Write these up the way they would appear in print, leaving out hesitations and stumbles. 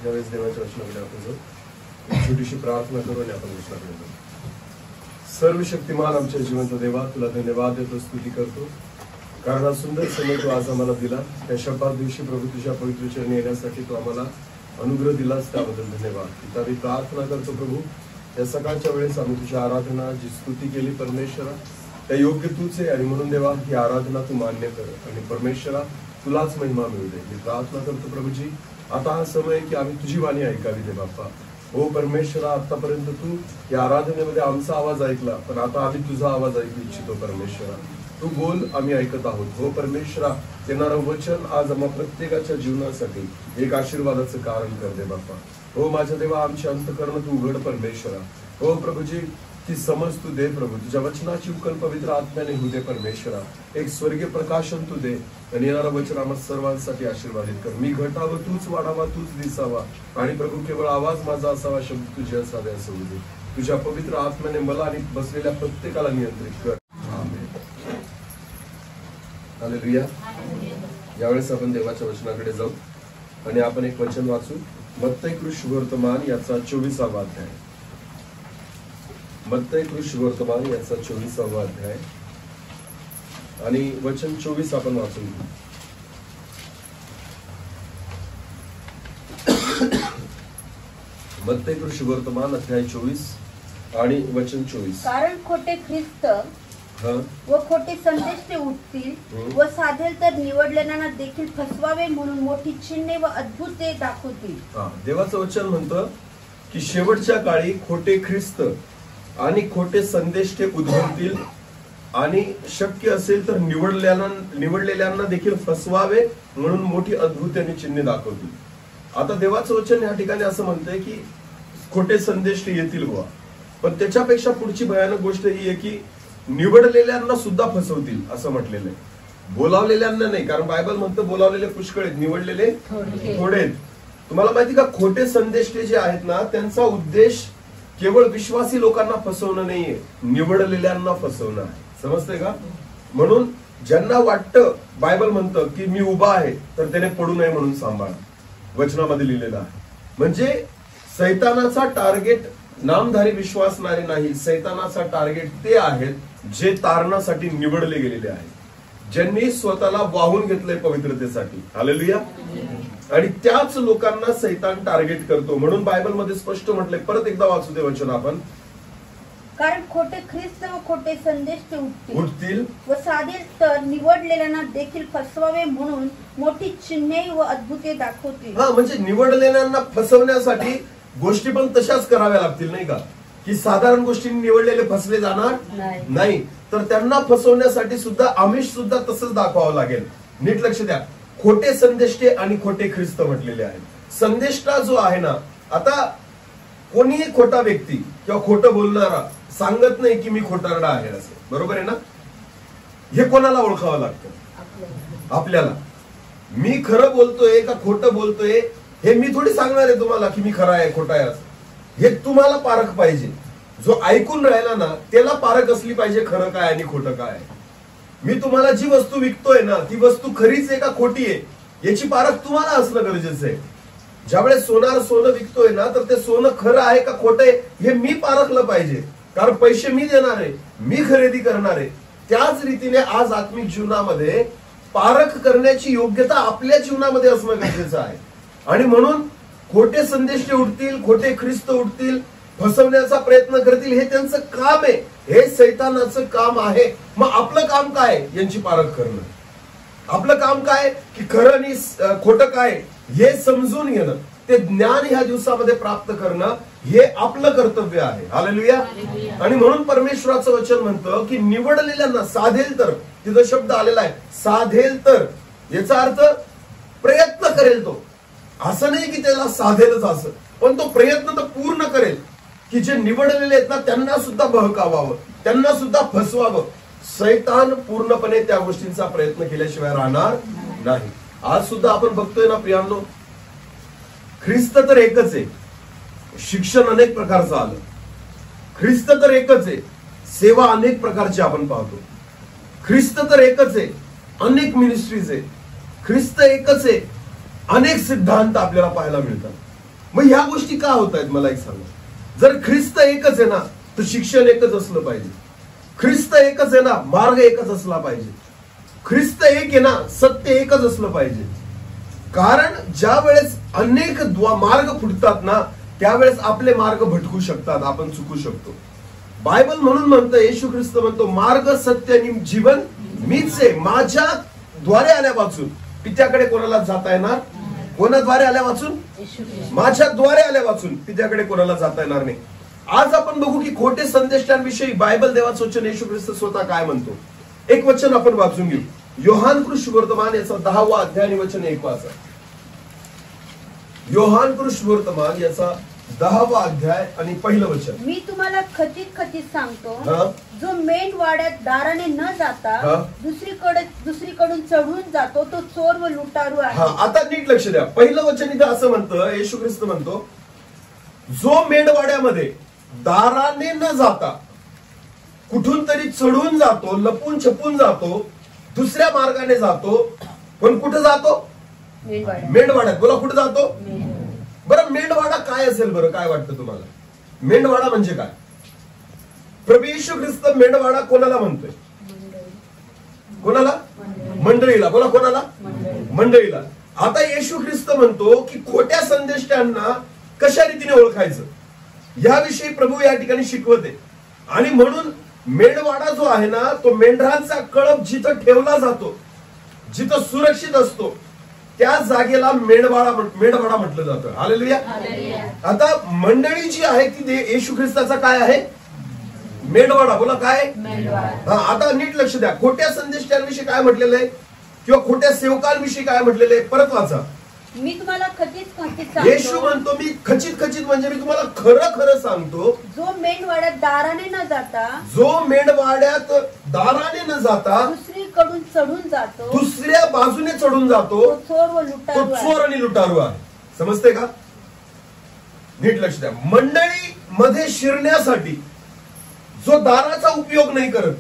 ज्यावेळेस देवाच्या वचनाकडे आपण जाऊ, एक छोटीशी प्रार्थना करून आपण वचनाकडे जाऊ. सर्व शक्तिमान आमच्या जिवंत देवा, तुला धन्यवाद देतो, स्तुती करतो, कारण हा सुंदर समय तू आज आम्हाला दिला. त्या शपथ दिवशी प्रभू तुझ्या पवित्र चरणी येण्यासाठी तू आम्हाला अनुग्रह दिलास, त्याबद्दल धन्यवाद. पिता, मी प्रार्थना करतो प्रभू, या सकाळच्या वेळेस आम्ही तुझी आराधना जी स्तुती केली परमेश्वरा, त्या योग्य तूच आहे. आणि म्हणून देवा ही आराधना तू मान्य कर आणि परमेश्वरा तुलाच महिमा मिळू दे. मी प्रार्थना करतो प्रभूजी, आता हा समय की आम्ही तुझी वाणी ऐकावी दे बाप्पा. हो परमेश्वरा, आतापर्यंत तू या आराधनेमध्ये आमचा आवाज ऐकला, पण आता आम्ही तुझा आवाज ऐकू इच्छितो परमेश्वरा. तू बोल, आम्ही ऐकत आहोत. हो परमेश्वरा, येणारं वचन आज आम्हा प्रत्येकाच्या जीवनासाठी एक आशीर्वादाचं कारण कर दे बाप्पा. हो माझ्या देवा, आमची अंतकरण तू उघड परमेश्वरा. हो प्रभूजी, ती समज तू दे प्रभू, तुझ्या वचनाची उकल पवित्र आत्म्याने होऊ दे परमेश्वरा. एक स्वर्गीय प्रकाशन तू दे आणि येणारं वचन आम्हा सर्वांसाठी आशीर्वादित कर. मी घटावं, तूच वाढावा, तूच दिसावा आणि प्रभू केवळ आवाज माझा असावा, शब्द तुझे असावे असं होऊ दे. तुझ्या पवित्र आत्म्याने मला आणि बसलेल्या प्रत्येकाला नियंत्रित कर. हालेलुया. यावेळेस आपण देवाच्या वचनाकडे जाऊ आणि आपण एक वचन वाचू. मत्तई कृष्णवर्तमान याचा 24वा अध्याय. मत्तई कृष्णवर्तमान याचा 24वा अध्याय आणि वचन 24 आपण वाचून घेऊ. मत्तई कृष्णवर्तमान अध्याय 24 आणि वचन 24. कारण खोटे ख्रिस्त व खोटे संदेश उठतील व साधेल तर निवडलेल्यांना देखील फसवावे म्हणून मोठी चिन्हे व अद्भुते दाखवतील. देवाचं वचन म्हणतं की शेवटच्या काळी खोटे ख्रिस्त आणि खोटे संदेश उद्भवतील आणि शक्य असेल तर निवडलेल्यांना देखील फसवावे म्हणून मोठी अद्भुत आणि चिन्हे दाखवतील. आता देवाचं वचन या ठिकाणी असं म्हणतंय की खोटे संदेश येतील बुवा, पण त्याच्यापेक्षा पुढची भयानक गोष्ट ही आहे की निवडलेल्यांना सुद्धा फसवतील असं म्हटलेलं आहे. बोलावलेल्यांना नाही, कारण बायबल म्हणतं बोलावलेले पुष्कळ आहेत, निवडलेले थोडे आहेत. तुम्हाला माहिती का, खोटे संदेश जे आहेत ना, त्यांचा उद्देश केवळ विश्वासी लोकांना फसवणं नाहीये, निवडलेल्यांना फसवणं आहे. समजतंय का? म्हणून ज्यांना वाटतं, बायबल म्हणतं की मी उभा आहे तर त्याने पडू नये म्हणून सांभाळा, वचनामध्ये लिहिलेलं आहे. म्हणजे सैतानाचा टार्गेट नामधारी विश्वासणारे नाही, सैतानाचा टार्गेट ते आहेत जे तारणासाठी निवडले गेलेले आहेत, ज्यांनी स्वतःला वाहून घेतलंय पवित्रतेसाठी. हालेलुया. आणि त्याच लोकांना सैतान टार्गेट करतो. म्हणून बायबलमध्ये स्पष्ट म्हटलंय, परत एकदा वाचू दे वचन आपण. कारण खोटे ख्रिस्त व खोटे संदेश उठतील व साधेल तर निवडलेल्यांना देखील फसवावे म्हणून मोठी चिन्हे व अद्भुते दाखवतील. म्हणजे निवडलेल्यांना फसवण्यासाठी गोष्टी पण तशाच कराव्या लागतील, नाही का? की साधारण गोष्टींनी निवडलेले फसले जाणार नाही, तर त्यांना फसवण्यासाठी सुद्धा आमिष सुद्धा तसंच दाखवावं लागेल. नीट लक्ष द्या, खोटे संदेष्टे आणि खोटे ख्रिस्त म्हटलेले आहेत. संदेष्टा जो आहे ना, आता कोणीही खोटा व्यक्ती किंवा खोटं बोलणारा सांगत नाही की मी खोटारडा आहे असं, बरोबर आहे ना? हे कोणाला ओळखावं लागतं? आपल्याला. मी खरं बोलतोय का खोटं बोलतोय हे मी थोडी सांगणार आहे तुम्हाला की मी खरा आहे खोटा आहे असं. हे तुम्हाला पारख पाहिजे. जो ऐकून राहिला ना त्याला पारख असली पाहिजे खरं काय आणि खोटं काय. मी तुम्हाला जी वस्तू विकतोय ना ती वस्तू खरीच आहे का खोटी आहे याची पारख तुम्हाला असणं गरजेचं आहे. ज्यावेळेस सोनं विकतोय ना तर ते सोनं खरं आहे का खोटं आहे हे मी पारखलं पाहिजे, कारण पैसे मी देणार आहे, मी खरेदी करणार आहे. त्याच रीतीने आज आत्मिक जीवनामध्ये पारख करण्याची योग्यता आपल्या जीवनामध्ये असणं गरजेचं आहे. आणि म्हणून खोटे संदेश उठतील, खोटे ख्रिस्त उठतील, फसवण्याचा प्रयत्न करतील. हे त्यांचं काम आहे, हे सैतानाचं काम आहे. मग आपलं काम काय? यांची पारख करणं. आपलं काम काय की खरं आणि खोटं काय हे समजून घेणं, ते ज्ञान ह्या दिवसामध्ये प्राप्त करणं हे आपलं कर्तव्य आहे. हालेलुया. आणि म्हणून परमेश्वराचं वचन म्हणतं की निवडलेल्यांना साधेल तर, तिथं शब्द आलेला आहे साधेल तर, याचा अर्थ प्रयत्न करेल तो. असं नाही की त्याला साधेलच असं, पण तो प्रयत्न तर पूर्ण करेल की जे निवडलेले आहेत ना त्यांना सुद्धा बहकावावं, त्यांना सुद्धा फसवावं. सैतान पूर्णपणे त्या गोष्टींचा प्रयत्न केल्याशिवाय राहणार नाही. आज सुद्धा आपण बघतोय ना प्रियांनो, ख्रिस्त तर एकच आहे, शिक्षण अनेक प्रकारचं आलं. ख्रिस्त तर एकच आहे, सेवा अनेक प्रकारची आपण पाहतो. ख्रिस्त तर एकच आहे, अनेक मिनिस्ट्रीज आहे. ख्रिस्त एकच आहे, अनेक सिद्धांत आपल्याला पाहायला मिळतात. मग ह्या गोष्टी का होत आहेत मला एक सांगा. जर ख्रिस्त एकच आहे ना तर शिक्षण एकच असलं पाहिजे. ख्रिस्त एकच आहे ना, मार्ग एकच असला पाहिजे. ख्रिस्त एक आहे ना, सत्य एकच असलं पाहिजे. कारण ज्या वेळेस अनेक मार्ग फुटतात ना, त्यावेळेस आपले मार्ग भटकू शकतात, आपण चुकू शकतो. बायबल म्हणून म्हणतं, येशू ख्रिस्त म्हणतो, मार्ग सत्य आणि जीवन मीच आहे. माझ्या द्वारे आल्या वाचून पित्याकडे कोणाला जाता येणार? कोणाद्वारे आल्या वाचून? माझ्या द्वारे आल्या वाचून पित्याकडे कोणाला जाता येणार नाही. आज आपण बघू की खोटे संदेष्टांविषयी बायबल देवाचं वचन येशू ख्रिस्त स्वतः काय म्हणतो. एक वचन आपण वाचून घेऊ. योहान सुवर्तमान याचा 10वा अध्याय आणि वचन 1 वाचा. योहान सुवर्तमान याचा 10वा अध्याय आणि पहिलं वचन. मी तुम्हाला खचित खचित सांगतो, जो मेंढवाड्यात दाराने न जाता दुसरीकडून चढून जातो तो चोर व लुटारू आहे. आता नीट लक्ष द्या. पहिलं वचन इथं असं म्हणतं, येशू ख्रिस्त म्हणतो, जो मेंढवाड्यामध्ये दाराने न जाता कुठून तरी चढून जातो, लपून छपून जातो, दुसऱ्या मार्गाने जातो. पण कुठं जातो? मेंढवाड्यात. बोला, कुठं जातो? बरं, मेंढवाडा काय असेल बरं? काय वाटतं तुम्हाला? मेंढवाडा म्हणजे काय? प्रभू येशू ख्रिस्त मेंढवाडा कोणाला म्हणतोय? कोणाला? मंडळीला. बोला, कोणाला? मंडळीला. आता येशू ख्रिस्त म्हणतो की खोट्या संदेष्टांना कशा रीतीने ओळखायचं याविषयी प्रभू या ठिकाणी शिकवते. आणि म्हणून मेंढवाडा जो आहे ना, तो मेंढरांचा कळप जिथं ठेवला जातो, जिथं सुरक्षित असतो, त्या जागेला मेंढवाडा म्हटलं जातं. हालेलुया. आता मंडळी जी आहे ती येशू ख्रिस्ताचा काय आहे? मेंढवाडा. बोला, काय? आता नीट लक्ष द्या. खोट्या संदेशांविषयी काय म्हटलेलं आहे किंवा खोट्या सेवकांविषयी काय म्हटलेलं आहे? परत वाचा. मी तुम्हाला खचित खचित येशू सांगतो, म्हणतो, मी खचित खचित म्हणजे मी तुम्हाला खरं खरं सांगतो, जो मेंढवाड्यात दाराने न जाता दुसरीकडून चढून जातो, दुसऱ्या बाजूने चढून जातो, तो चोर व तो लुटारू आहे. चोर आणि लुटारू आहे. समजते का? नीट लक्ष द्या. मंडळी मध्ये शिरण्यासाठी जो दाराचा उपयोग नाही करत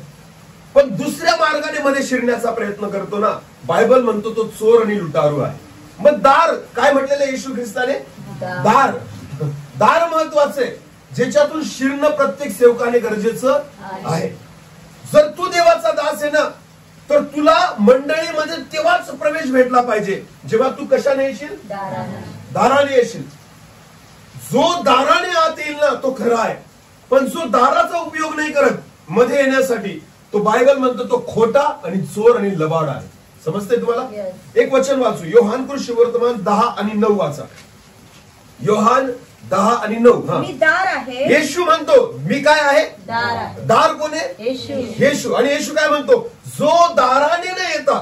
पण दुसऱ्या मार्गाने मध्ये शिरण्याचा प्रयत्न करतो ना, बायबल म्हणतो तो चोर आणि लुटारू आहे. मग दार काय म्हटलेलं येशू ख्रिस्ताने? दार महत्वाचं आहे, ज्याच्यातून शिरणं प्रत्येक सेवकाने गरजेचं आहे. जर तू देवाचा दास आहे ना, तर तुला मंडळीमध्ये तेव्हाच प्रवेश भेटला पाहिजे जेव्हा तू कशाने येशील? दाराने येशील. जो दाराने आत येईल ना तो खरा आहे, पण जो दाराचा उपयोग नाही करत मध्ये येण्यासाठी, तो बायबल म्हणतो तो खोटा आणि चोर आणि लबाड आहे. समजते तुम्हाला? एक वचन वाचू. योहान सुवर्तमान 10 आणि 9 वाचा. योहान 10 आणि 9. मी दार आहे. येशू म्हणतो, मी काय आहे? दार कोण आहे? येशू. आणि येशू काय म्हणतो? जो दाराने न येता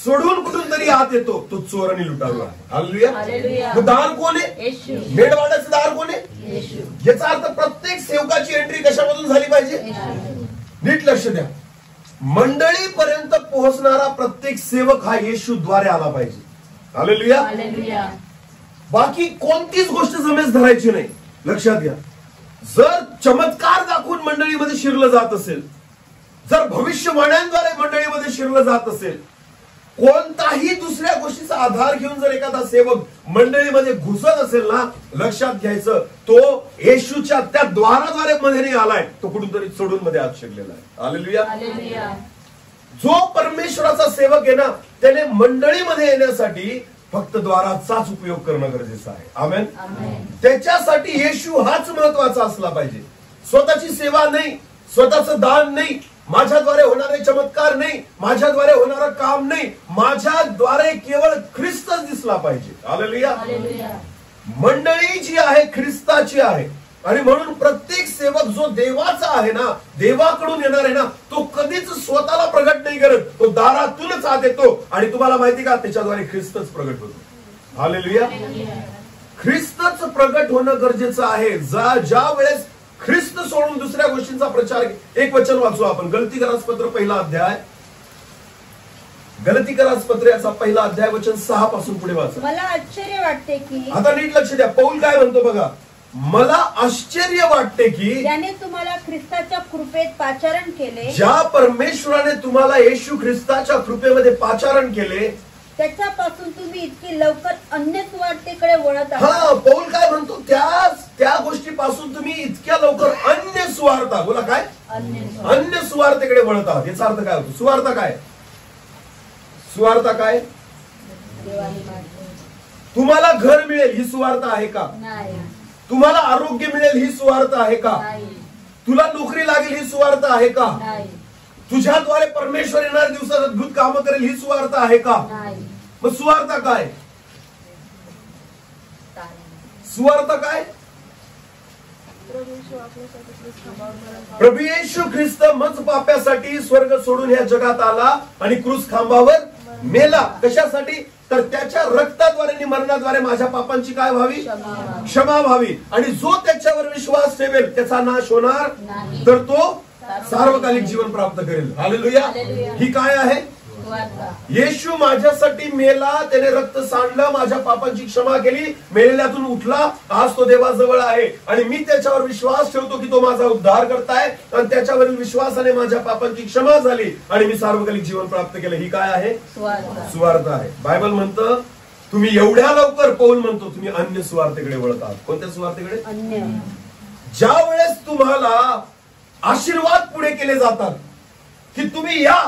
सोडून कुठून तरी आत येतो तो चोर आणि लुटारू आहे. हालेलुया. दार कोण आहे? मेंढवाड्याचं दार कोण आहे? याचा अर्थ प्रत्येक सेवकाची एंट्री कशामधून झाली पाहिजे? नीट लक्ष द्या. मंडळीपर्यंत पोहोचणारा प्रत्येक सेवक हा येशूद्वारे आला पाहिजे. हालेलुया. बाकी कोणतीच गोष्ट जमेस धरायची नाही. लक्षात घ्या. जर चमत्कार दाखवून मंडळीमध्ये शिरलं जात असेल, जर भविष्यवाण्यांद्वारे मंडळीमध्ये शिरलं जात असेल, कोणताही दुसऱ्या गोष्टीचा आधार घेऊन जर एखादा सेवक मंडळीमध्ये घुसत असेल ना, लक्षात घ्यायचं तो येशूच्या त्या द्वाराद्वारे मध्ये नाही आलाय, तो कुठून तरी चढून मध्ये आत शिरलेला आहे. हालेलुया. जो परमेश्वराचा सेवक आहे ना, त्याने मंडळीमध्ये येण्यासाठी फक्त द्वाराचाच उपयोग करणं गरजेचं आहे. आमेन. त्याच्यासाठी येशू हाच महत्वाचा असला पाहिजे. स्वतःची सेवा नाही, स्वतःचं दान नाही, माझ्याद्वारे होणारे चमत्कार नाही, माझ्याद्वारे होणारं काम नाही, माझ्याद्वारे केवळ ख्रिस्तच दिसला पाहिजे. हालेलुया. मंडळी जी आहे ख्रिस्ताची आहे. आणि म्हणून प्रत्येक सेवक जो देवाचा आहे ना, देवाकडून येणार आहे ना, तो कधीच स्वतःला प्रगट नाही करत, तो दारातूनच आत येतो. आणि तुम्हाला माहिती का, त्याच्याद्वारे ख्रिस्तच प्रगट होतो. हालेलुया. ख्रिस्तच प्रगट होणं गरजेचं आहे. ज्या वेळेस ख्रिस्त सोडून दुसऱ्या गोष्टींचा प्रचार. एक वचन वाचू आपण. गलतीकरासपत्र पहिला अध्याय. गलतीकरासपत्र याचा पहिला अध्याय वचन 6 पासून पुढे वाचा. मला आश्चर्य वाटते की. आता नीट लक्ष द्या. पौल काय म्हणतो बघा. मला आश्चर्य वाटते की त्याने तुम्हाला ख्रिस्ताच्या कृपेत पाचारण केले. ज्या परमेश्वराने तुम्हाला येशू ख्रिस्ताच्या कृपेमध्ये पाचारण केले, त्याच्यापासून तुम्ही इतकी लवकर अन्य सुवार्तेकडे वळत आहात. हा, पौल काय म्हणतो, त्या गोष्टीपासून तुम्ही इतक्या लवकर अन्य सुवार्ता, बोला काय, अन्य सुवार्तेकडे वळत आहात. याचा अर्थ काय होतो? सुवार्ता काय? सुवार्ता काय? तुम्हाला घर मिळेल ही सुवार्ता आहे का? तुम्हाला आरोग्य मिळेल ही सुवार्ता आहे का? तुला नोकरी लागेल ही सुवार्ता आहे का? तुझ्याद्वारे परमेश्वर येणाऱ्या दिवसात अद्भुत कामं करेल ही सुवार्ता आहे का? मग सुवार्ता काय? सुवार्ता काय? प्रभू येशू ख्रिस्त मज पाप्यासाठी स्वर्ग सोडून या जगात आला आणि क्रूस खांबावर मेला. कशासाठी? तर त्याच्या रक्ताद्वारे आणि मरणाद्वारे माझ्या पापांची काय व्हावी? क्षमा व्हावी. आणि जो त्याच्यावर विश्वास ठेवेल त्याचा नाश होणार, तर तो सार्वकालिक जीवन प्राप्त करेल. हालेलुया. ही काय आहे? येशू माझ्यासाठी मेला, त्याने रक्त सांडलं, माझ्या पापांची क्षमा केली, मेलेल्यातून उठला, आज तो देवाजवळ आहे आणि मी त्याच्यावर विश्वास ठेवतो की तो माझा उद्धार करताय आणि त्याच्यावरील विश्वासाने माझ्या पापांची क्षमा झाली आणि मी सार्वकालिक जीवन प्राप्त केलं. ही काय आहे? सुवार्ता आहे. बायबल म्हणतं तुम्ही एवढ्या लवकर, पौल म्हणतो तुम्ही अन्य सुवार्तेकडे वळत आहात. कोणत्या सुवार्तेकडे? ज्या वेळेस तुम्हाला आशीर्वाद पुढे केले जातात की तुम्ही या,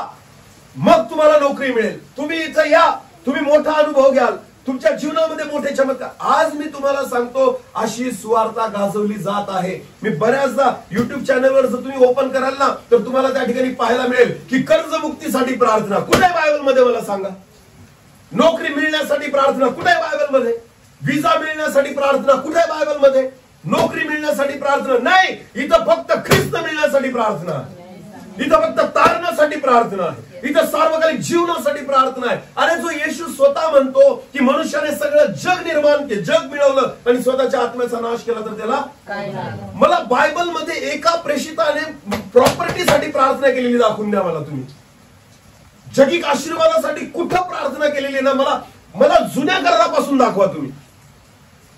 मग तुम्हाला नोकरी मिळेल, तुम्ही इथं या, तुम्ही मोठा अनुभव घ्याल, तुमच्या जीवनामध्ये मोठे चमत्कार. आज मी तुम्हाला सांगतो अशी सुवार्ता गाजवली जात आहे. मी बऱ्याचदा युट्यूब चॅनलवर जर तुम्ही ओपन कराल ना, तर तुम्हाला त्या ठिकाणी पाहायला मिळेल की कर्जमुक्तीसाठी प्रार्थना. कुठे बायबलमध्ये मला सांगा? नोकरी मिळण्यासाठी प्रार्थना कुठे बायबलमध्ये? विजा मिळण्यासाठी प्रार्थना कुठे बायबलमध्ये? नोकरी मिळण्यासाठी प्रार्थना नाही. इथं फक्त ख्रिस्त मिळण्यासाठी प्रार्थना आहे. इथं फक्त तारणासाठी प्रार्थना आहे. इथं सार्वकालिक जीवनासाठी प्रार्थना आहे. आणि जो येशू स्वतः म्हणतो की मनुष्याने सगळं जग निर्माण केलं, जग मिळवलं आणि स्वतःच्या आत्म्याचा नाश केला तर त्याला काय? मला बायबलमध्ये एका प्रेषिताने प्रॉपर्टीसाठी प्रार्थना केलेली दाखवून द्या मला तुम्ही. जगिक आशीर्वादासाठी कुठं प्रार्थना केलेली ना, मला जुन्या करारापासून दाखवा तुम्ही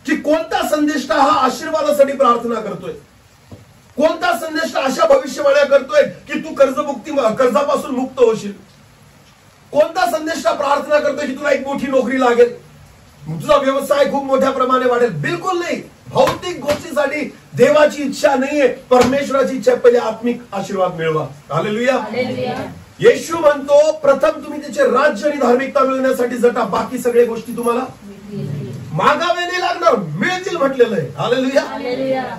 की कोणता संदेष्टा हा आशीर्वादासाठी प्रार्थना करतोय, कोणता संदेष्टा अशा भविष्यवाण्या करतोय की तू कर्जापासून मुक्त होशील, कोणता संदेष्टा प्रार्थना करतोय की तुला एक मोठी नोकरी लागेल, तुझा व्यवसाय खूप मोठ्या प्रमाणे वाढेल. बिलकुल नाही. भौतिक गोष्टीसाठी देवाची इच्छा नाहीये, परमेश्वराची इच्छा. पहिले आत्मिक आशीर्वाद मिळवा. हालेलुया. येशू म्हणतो प्रथम तुम्ही त्याचे राज्य आणि धार्मिकता मिळवण्यासाठी जटा, बाकी सगळ्या गोष्टी तुम्हाला मागावे नाही लागणार, मिळतील म्हटलेलं आहे. हालेलुया.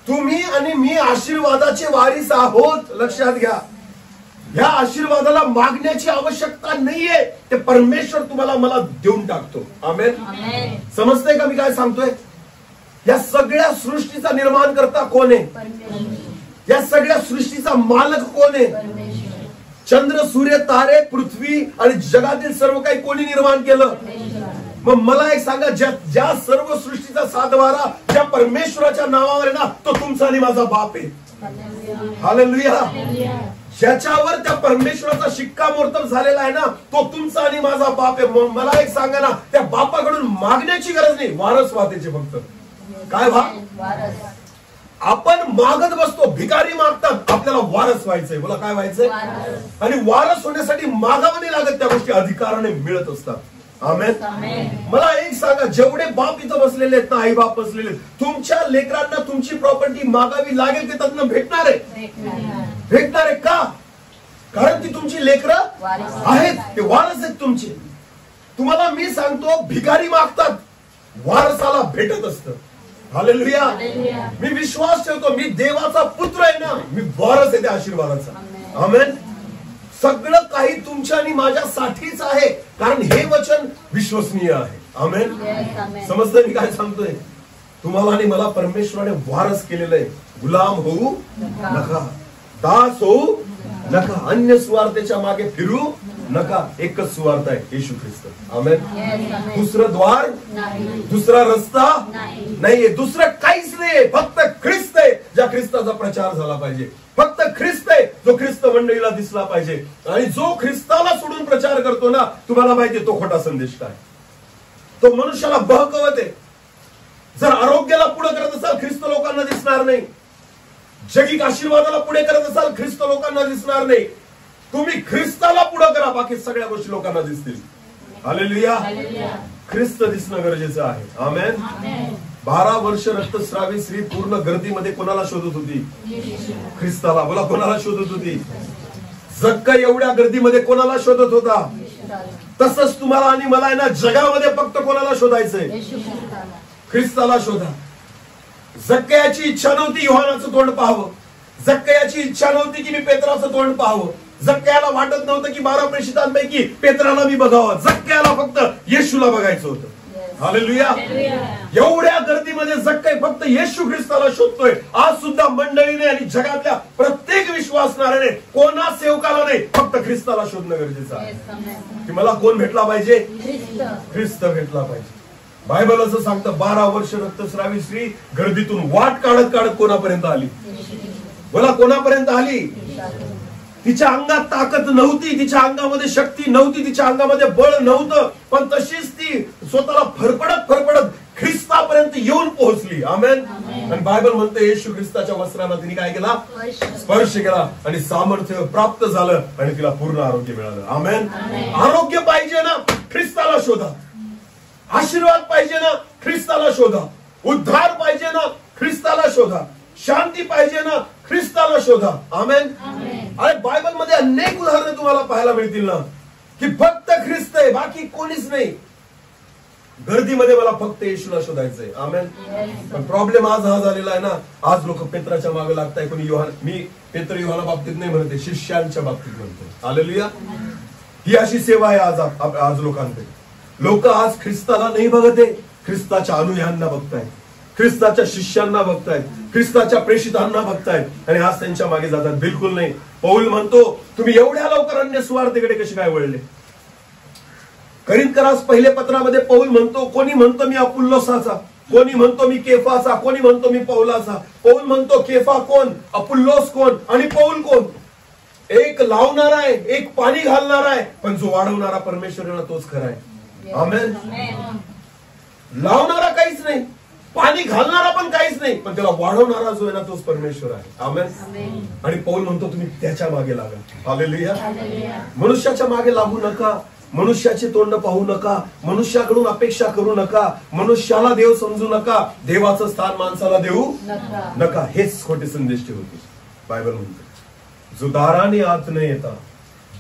तुम्ही आणि मी आशीर्वादाचे वारीस आहोत. लक्षात घ्या, या आशीर्वादाला मागण्याची आवश्यकता नाहीये, ते परमेश्वर तुम्हाला मला देऊन टाकतो. आमेन. समजतंय का मी काय सांगतोय? या सगळ्या सृष्टीचा निर्माण करता कोण आहे? या सगळ्या सृष्टीचा मालक कोण आहे? चंद्र, सूर्य, तारे, पृथ्वी आणि जगातील सर्व काही कोणी निर्माण केलं? मग मला एक सांगा, ज्या सर्व सृष्टीचा सातवारा ज्या परमेश्वराच्या नावावर आहे ना, तो तुमचा आणि माझा बाप आहे. हालेलुया. ज्याच्यावर त्या परमेश्वराचा शिक्कामोर्तब झालेला आहे ना, तो तुमचा आणि माझा बाप आहे. मला एक सांगा ना, त्या बापाकडून मागण्याची गरज नाही, वारस व्हायचे फक्त. काय वारस? आपण मागत बसतो, भिकारी मागतात, आपल्याला वारस व्हायचंय. बोला काय व्हायचंय? आणि वारस होण्यासाठी मागावं नाही लागत, त्या गोष्टी अधिकाराने मिळत असतात. आमेन. मला एक सांगा, जेवढे बाप इथं बसलेले आहेत ना, आई बाप बसलेले, तुमच्या लेकरांना तुमची प्रॉपर्टी मागावी लागेल ते त्यातनं भेटणार आहे? भेटणार आहे का? कारण ती तुमची लेकरं आहेत, ते वारस आहेत तुमचे. तुम्हाला मी सांगतो, भिकारी मागतात, वारसाला भेटत असतं. हालेलुया. मी विश्वास ठेवतो, मी देवाचा पुत्र आहे ना, मी वारस आहे त्या आशीर्वादाचा. आमेन. सगळं काही तुमच्या आणि माझ्यासाठीच आहे, कारण हे वचन विश्वसनीय आहे. आमेन. समजतं मी काय सांगतोय? तुम्हाला आणि मला परमेश्वराने वारस केलेलं आहे. गुलाम होऊ नका, दास होऊ नका, अन्य सुवार्तेच्या मागे फिरू नका. एकच सुवार्थ आहे, येशू ख्रिस्त. आमेन. दुसरं द्वार, दुसरा रस्ता नाहीये, दुसरं काहीच नाहीये, फक्त ख्रिस्त आहे. ज्या ख्रिस्ताचा प्रचार झाला पाहिजे, फक्त ख्रिस्त आहे जो ख्रिस्त मंडळीला दिसला पाहिजे. आणि जो ख्रिस्ताला सोडून प्रचार करतो ना, तुम्हाला माहितीये तो खोटा संदेश काय, तो मनुष्याला बहकवत आहे. जर आरोग्याला पुढे करत असाल, ख्रिस्त लोकांना दिसणार नाही. जगिक आशीर्वादाला पुढे करत असाल, ख्रिस्त लोकांना दिसणार नाही. तुम्ही ख्रिस्ताला पुढे करा, बाकी सगळ्या गोष्टी लोकांना दिसतील. हालेलुया. ख्रिस्त दिसणं गरजेचं आहे. आमेन. 12 वर्ष रक्तस्रावी स्त्री पूर्ण गर्दीमध्ये कोणाला शोधत होती? ख्रिस्ताला. बोला, कोणाला शोधत होती? जक्कई एवढ्या गर्दीमध्ये कोणाला शोधत होता? तसंच तुम्हाला आणि मला आहे ना, जगामध्ये फक्त कोणाला शोधायचंय? ख्रिस्ताला शोधा. जक्कयाची इच्छा नव्हती योहानाचं तोंड पाहावं. जक्कयाची इच्छा नव्हती की मी पेत्राचं तोंड पाहावं. जक्कयाला वाटत नव्हतं की 12 प्रेषितांपैकी पेत्राला मी बघावं. जक्कयाला फक्त येशूला बघायचं होतं. हालेलुया. एवढ्या गर्दीमध्ये जक्कई फक्त येशू ख्रिस्ताला शोधतोय. आज सुद्धा मंडळीने आणि जगातल्या प्रत्येक विश्वासणाऱ्याने कोणा सेवकाला नाही, फक्त ख्रिस्ताला शोधणं गरजेचं आहे. की मला कोण भेटला पाहिजे? ख्रिस्त भेटला पाहिजे. बायबल असं सांगतं, 12 वर्ष रक्तस्रावी स्त्री गर्दीतून वाट काढत काढत कोणापर्यंत आली? बोला, कोणापर्यंत आली? तिच्या अंगात ताकद नव्हती, तिच्या अंगामध्ये शक्ती नव्हती, तिच्या अंगामध्ये बळ नव्हतं, पण तशीच ती स्वतःला फरफडत फरफडत ख्रिस्तापर्यंत येऊन पोहोचली. आमेन. आणि बायबल म्हणते येशू ख्रिस्ताच्या वस्त्राला तिने काय केला? स्पर्श केला आणि सामर्थ्य प्राप्त झालं आणि तिला पूर्ण आरोग्य मिळालं. आमेन. आरोग्य पाहिजे ना, ख्रिस्ताला शोधा. आशीर्वाद पाहिजे ना, ख्रिस्ताला शोधा. उद्धार पाहिजे ना, ख्रिस्ताला शोधा. शांती पाहिजे ना, ख्रिस्ताला शोधा. आमेन. अरे बायबल मध्ये अनेक उदाहरणं तुम्हाला पाहायला मिळतील ना, की फक्त ख्रिस्त आहे, बाकी कोणीच नाही. गर्दीमध्ये मला फक्त येशूला शोधायचंय. आमेन. पण प्रॉब्लेम आज हा झालेला आहे ना, आज लोक पेत्राच्या मागे लागताय. कोणी योहान, मी पेत्र योहाना बाबतीत नाही म्हणते, शिष्यांच्या बाबतीत म्हणतो. हालेलुया. ही अशी सेवा आहे आज लोकांकडे. लोक आज ख्रिस्ताला नाही बघत आहे, ख्रिस्ताच्या अनुयायांना बघतायत, ख्रिस्ताच्या शिष्यांना बघतायत, ख्रिस्ताच्या प्रेषितांना बघतायत आणि आज त्यांच्या मागे जातात. बिलकुल नाही. पौल म्हणतो, तुम्ही एवढ्या लवकर अन्य सुवार्थेकडे कसे काय वळले? करिंथकरास पहिले पत्रामध्ये पौल म्हणतो, कोणी म्हणतो मी अपुल्लोसाचा, कोणी म्हणतो मी केफाचा, कोणी म्हणतो मी पौलाचा. पौल म्हणतो, केफा कोण, अपुल्लोस कोण आणि पौल कोण? एक लावणारा आहे, एक पाणी घालणारा आहे, पण जो वाढवणारा परमेश्वर आहे ना, तोच खरा आहे. आमेन. लावणारा काहीच नाही, पाणी घालणारा पण काहीच नाही, पण त्याला वाढवणारा जो आहे ना, तोच परमेश्वर आहे. आमेन. आणि पौल म्हणतो, तुम्ही त्याच्या मागे लागा. हालेलुया. मनुष्याच्या मागे लागू नका, मनुष्याचे तोंड पाहू नका, मनुष्याकडून अपेक्षा करू नका, मनुष्याला देव समजू नका, देवाचं स्थान माणसाला देऊ नका. हेच खोटे संदेश ठेवते. बायबल म्हणते, जो दाराने आत न येता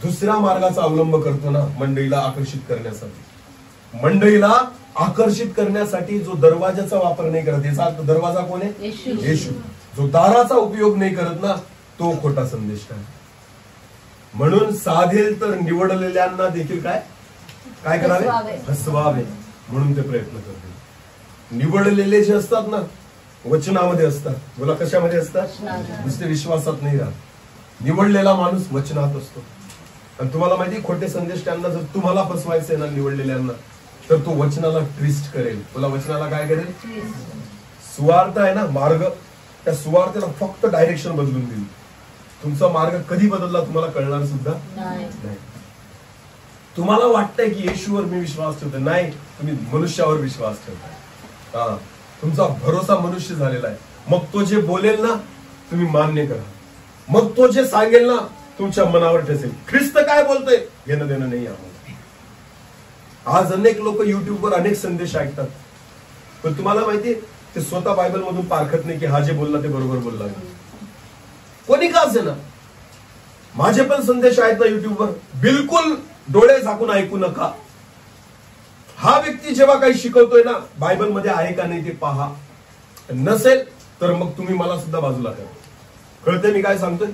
दुसऱ्या मार्गाचा अवलंब करतो ना, मंडळीला आकर्षित करण्यासाठी, मंडळीला आकर्षित करण्यासाठी जो दरवाजाचा वापर नाही करत, याचा दरवाजा कोण आहे? येशू. जो दाराचा उपयोग नाही करत ना, तो खोटा संदेश आहे. म्हणून साधेल तर निवडलेल्यांना देखील काय करावे? फसवावे. म्हणून ते प्रयत्न करते. निवडलेले जे असतात ना, वचनामध्ये असतात. बोला, कशामध्ये असतात? नुसते विश्वासात नाही राहत. निवडलेला माणूस वचनात असतो. आणि तुम्हाला माहिती, खोटे संदेश त्यांना जर तुम्हाला फसवायचे ना, निवडलेल्यांना, तर तो वचनाला ट्विस्ट करेल. तुला वचनाला काय करेल? सुवार्थ आहे ना, मार्ग, त्या सुवार्थेला फक्त डायरेक्शन बदलून देईल. तुमचा मार्ग कधी बदलला तुम्हाला कळणार सुद्धा नाही. तुम्हाला वाटतंय की येशूवर मी विश्वास ठेवतो, नाही, तुम्ही मनुष्यावर विश्वास ठेवताय. तुमचा भरोसा मनुष्य झालेला आहे. मग तो जे बोलेल ना, तुम्ही मान्य करा. मग तो जे सांगेल ना, तुमच्या मनावर ठसेल. ख्रिस्त काय बोलतोय घेणं देणं नाही आम्हाला. आज अनेक लोक युट्यूबवर अनेक संदेश ऐकतात, पण तुम्हाला माहितीये, ते स्वतः बायबल मधून पारखत नाही की हा जे बोलला ते बरोबर बोलला. कोणी का असे ना, माझे पण संदेश आहेत ना युट्यूबवर, बिलकुल डोळे झाकून ऐकू नका. हा व्यक्ती जेव्हा काही शिकवतोय ना, बायबल मध्ये आहे का नाही ते पहा. नसेल तर मग तुम्ही मला सुद्धा बाजूला करा. कळते मी काय सांगतोय?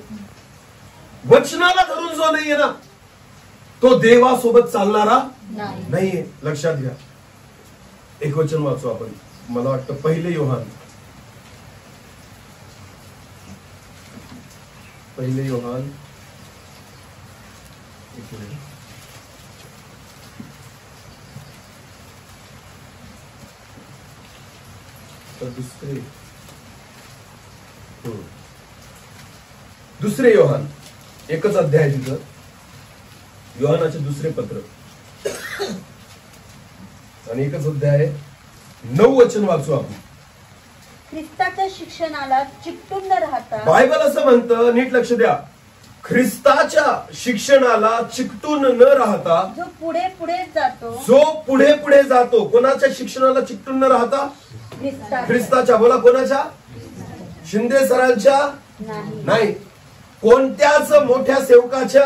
वचनाला धरून जो नाहीये ना, तो देवासोबत चालणारा नाहीये. लक्षात घ्या. एक वचन वाचू आपण. मला वाटतं 1 योहान 1 योहान दुसरे योहान, एकच अध्याय तिथं, योहानाचे दुसरे पत्र आणि एकच अध्याय 9 वचन वाचू आपण. ख्रिस्ताच्या शिक्षणाला चिकटून न राहता, बायबल असं म्हणतं, नीट लक्ष द्या, ख्रिस्ताच्या शिक्षणाला चिकटून न राहता जो पुढे पुढे जातो, जो पुढे पुढे जातो, कोणाच्या शिक्षणाला चिकटून न राहता? ख्रिस्ताच्या. बोला, कोणाच्या? शिंदे सरांच्या नाही, कोणत्याच मोठ्या सेवकाच्या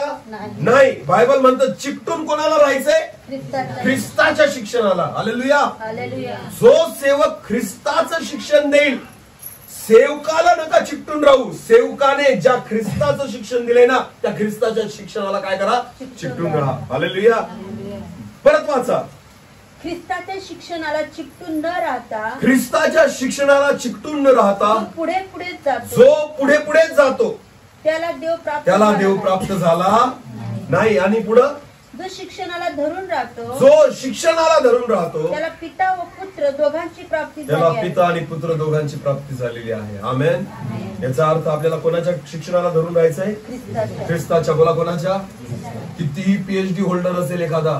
नाही. बायबल म्हणतं चिकटून कोणाला राहायचंय? ख्रिस्ताच्या शिक्षणाला. हालेलुया. जो सेवक ख्रिस्ताचं शिक्षण देईल, सेवकाला नका चिकटून राहू. सेवकाने ज्या ख्रिस्ताचं शिक्षण दिले ना, त्या ख्रिस्ताच्या शिक्षणाला काय करा? चिकटून राहा. हालेलुया. परत वाचा. ख्रिस्ताच्या शिक्षणाला चिकटून न राहता, ख्रिस्ताच्या शिक्षणाला चिकटून न राहता पुढे पुढे जातो, जो पुढे पुढे जातो त्याला देव प्राप्त झाला नाही. आणि पुढं जो शिक्षणाला धरून राहतो, जो शिक्षणाला धरून राहतो त्याला पिता व पुत्र दोघांची प्राप्ती त्याला झाली आहे. पिता आणि पुत्र दोघांची प्राप्ती झालेली आहे. आमेन. याचा अर्थ आपल्याला कोणाच्या शिक्षणाला धरून राहायचंय? ख्रिस्ताच्या. बोला, कोणाच्या? कितीही PhD होल्डर असेल एखादा,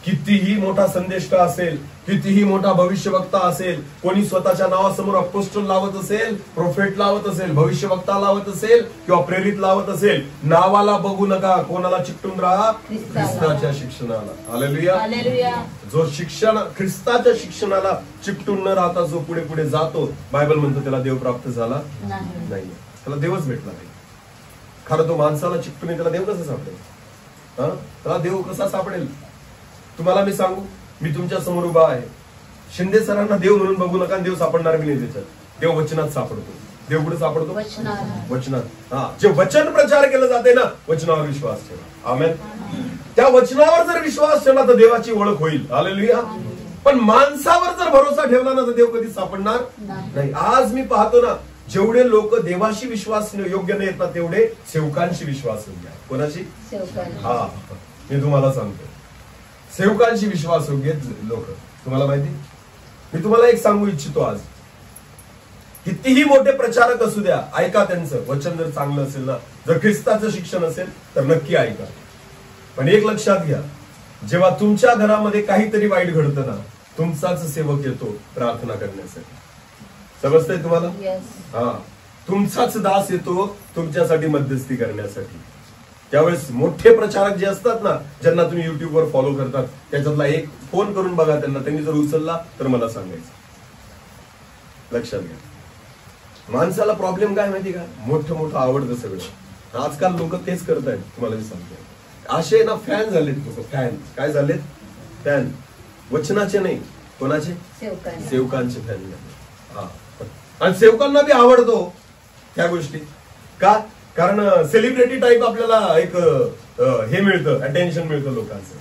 कितीही मोठा संदेष्टा असेल, कितीही मोठा भविष्यवक्ता असेल, कोणी स्वतःच्या नावासमोर अपोस्टल लावत असेल, प्रोफेट लावत असेल, भविष्यवक्ता लावत असेल किंवा प्रेरित लावत असेल, नावाला बघू नका. कोणाला चिकटून राहा? ख्रिस्ताच्या शिक्षणाला. हालेलुया. जो शिक्षण ख्रिस्ताच्या शिक्षणाला चिकटून न राहता जो पुढे पुढे जातो, बायबल म्हणतो त्याला देव प्राप्त झाला नाही. त्याला देवच भेटला नाही. खरं तो माणसाला चिकटून त्याला देव कसा सापडेल? त्याला देव कसा सापडेल? तुम्हाला मी सांगू, मी तुमच्या समोर उभा आहे. शिंदे सरांना देव म्हणून बघू नका. देव सापडणार मी नाही त्याच्यात. देव वचनात सापडतो. देव कुठे सापडतो? वचनात. जे वचन प्रचार केलं जाते ना, वचनावर विश्वास ठेवा. आमेन. त्या वचनावर जर विश्वास ठेवला तर देवाची ओळख होईल. हालेलुया. पण माणसावर जर भरोसा ठेवला ना तर देव कधी सापडणार नाही. आज मी पाहतो ना, जेवढे लोक देवाशी विश्वास योग्य नाहीत ना, तेवढे सेवकांशी विश्वास योग्य आहे. कोणाशी? हा, मी तुम्हाला सांगतो, सेवकांशी विश्वास योग्य लोक. तुम्हाला माहिती, मी तुम्हाला एक सांगू इच्छितो आज, कितीही मोठे प्रचारक असू द्या, ऐका त्यांचं वचन. जर चांगलं असेल ना, जर ख्रिस्ताचं शिक्षण असेल तर नक्की ऐका. पण एक लक्षात घ्या, जेव्हा तुमच्या घरामध्ये काहीतरी वाईट घडतं ना, तुमचाच सेवक येतो प्रार्थना करण्यासाठी. समजतंय तुम्हाला? हा, तुमचाच दास येतो तुमच्यासाठी मध्यस्थी करण्यासाठी. त्यावेळेस मोठे प्रचारक जे असतात ना, ज्यांना तुम्ही युट्यूबवर फॉलो करतात, त्याच्यातला एक फोन करून बघा त्यांना. त्यांनी जर उचलला तर मला सांगायचं. लक्षात घ्या, माणसाला प्रॉब्लेम काय माहिती का? मोठं आवडतं सगळं. आजकाल लोक तेच करतायत. तुम्हाला मी सांगतो, असे ना फॅन झालेत लोक. फॅन काय झालेत? फॅन. वचनाचे नाही, कोणाचे? सेवकांचे फॅन झाले. हा, आणि सेवकांना बी आवडतो त्या गोष्टी. का? कारण सेलिब्रिटी टाईप आपल्याला एक हे मिळतं, अटेन्शन मिळतं लोकांचं.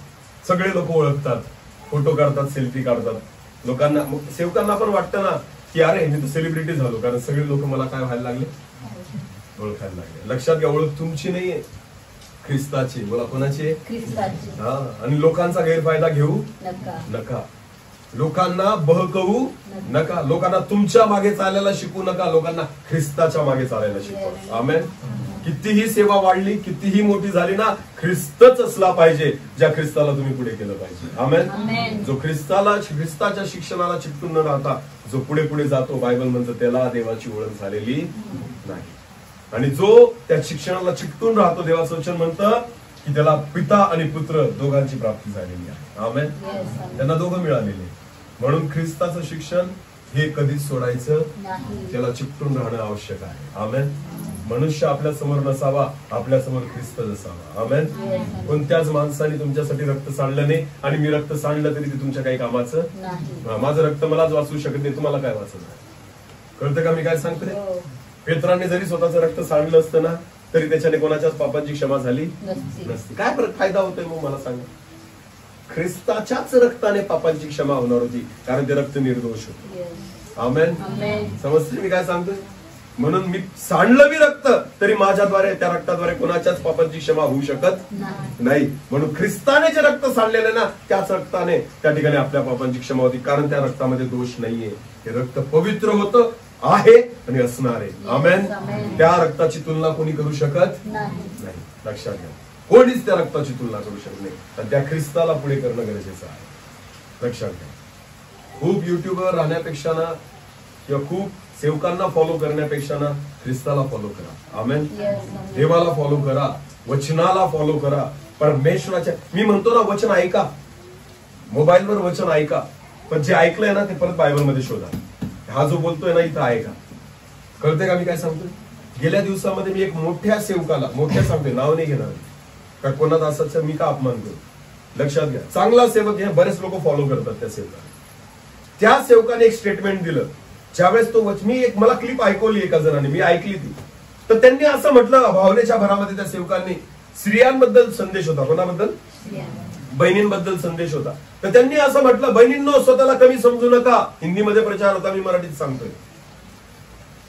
सगळे लोक ओळखतात, फोटो काढतात, सेल्फी काढतात. लोकांना, सेवकांना पण वाटतं ना की अरे मी तर सेलिब्रिटी झालो, कारण सगळे लोक मला काय व्हायला लागले? ओळखायला लागले. लक्षात घ्या, ओळख तुमची नाहीये, ख्रिस्ताची. बोला, कोणाची? ख्रिस्ताची. हा, आणि लोकांचा गैरफायदा घेऊ नका. लोकांना बहकवू नका. लोकांना तुमच्या मागे चालायला शिकवू नका. लोकांना ख्रिस्ताच्या मागे चालायला शिकवा. आमेन. कितीही सेवा वाढली, कितीही मोठी झाली ना, ख्रिस्तच असला पाहिजे ज्या ख्रिस्ताला तुम्ही पुढे केलं पाहिजे. आमेन. जो ख्रिस्ताच्या शिक्षणाला चिकटून न राहता जो पुढे पुढे जातो, बायबल म्हणतं त्याला देवाची ओळख झालेली नाही. आणि जो त्या शिक्षणाला चिकटून राहतो, देवाचं वचन म्हणतं की त्याला पिता आणि पुत्र दोघांची प्राप्ती झालेली आहे. आमेन. त्यांना दोघं मिळालेले. म्हणून ख्रिस्ताचं शिक्षण हे कधीच सोडायचं, त्याला चिकटून राहणं आवश्यक आहे. आमेन. मनुष्य आपल्या समोर नसावा, आपल्या समोर ख्रिस्त नसावा. आमेन. कोणत्याच माणसाने तुमच्यासाठी रक्त सांडलं नाही, आणि मी रक्त सांडलं तरी ते तुमच्या काही कामाचं नाही. माझं रक्त मलाच वाचवू शकत नाही, तुम्हाला काय वाचवणार? कळतं का मी काय सांगतोय? पेत्राने जरी स्वतःचं रक्त सांडलं असतं ना, तरी त्याच्याने कोणाच्याच पापांची क्षमा झाली नसती. काय फायदा होतोय मग मला सांगा? ख्रिस्ताच्याच रक्ताने पापांची क्षमा होणार होती, कारण ते रक्त निर्दोष होतं. आमेन. समजते मी काय सांगतोय? म्हणून मी सांडलं मी रक्त, तरी माझ्याद्वारे, त्या रक्ताद्वारे कोणाच्याच पापांची क्षमा होऊ शकत नाही. म्हणून ख्रिस्ताने जे रक्त सांडलेले ना, त्याच रक्ताने त्या ठिकाणी आपल्या पापांची क्षमा होती, कारण त्या रक्तामध्ये दोष नाहीये. हे रक्त पवित्र होतं, आहे आणि असणार आहे. आमेन. त्या रक्ताची तुलना कोणी करू शकत नाही. लक्षात घ्या, कोणीच त्या रक्ताची तुलना करू शकत नाही. तर त्या ख्रिस्ताला पुढे करणं गरजेचं आहे. लक्षात घ्या, खूप युट्यूबवर राहण्यापेक्षा ना, किंवा खूप सेवकांना फॉलो करण्यापेक्षा ना, ख्रिस्ताला फॉलो करा. आमेन. देवाला फॉलो करा. वचनाला फॉलो करा. परमेश्वराच्या, मी म्हणतो ना, वचन ऐका, मोबाईलवर वचन ऐका, पण जे ऐकलंय ना ते परत बायबलमध्ये शोधा. हा जो बोलतोय ना इथं ऐका. कळतंय का मी काय सांगतोय? गेल्या दिवसामध्ये मी एक मोठ्या सेवकाला, मोठ्या सांगतोय, नाव नाही घेणार का, कोणाचा असाच मी का अपमान करू, लक्षात घ्या, चांगला सेवक हे बरेच लोक फॉलो करतात त्या सेवकाला. त्या सेवकाने एक स्टेटमेंट दिलं ज्यावेळेस तो मी एक, मला क्लिप ऐकवली एका जणाने, मी ऐकली ती. तर त्यांनी असं म्हटलं, भावनेच्या भरामध्ये त्या सेवकांनी स्त्रियांबद्दल संदेश होता. कोणाबद्दल? बहिणींबद्दल संदेश होता. तर त्यांनी असं म्हटलं, बहिणींनो स्वतःला कमी समजू नका. हिंदीमध्ये प्रचार होता, मी मराठीत सांगतोय.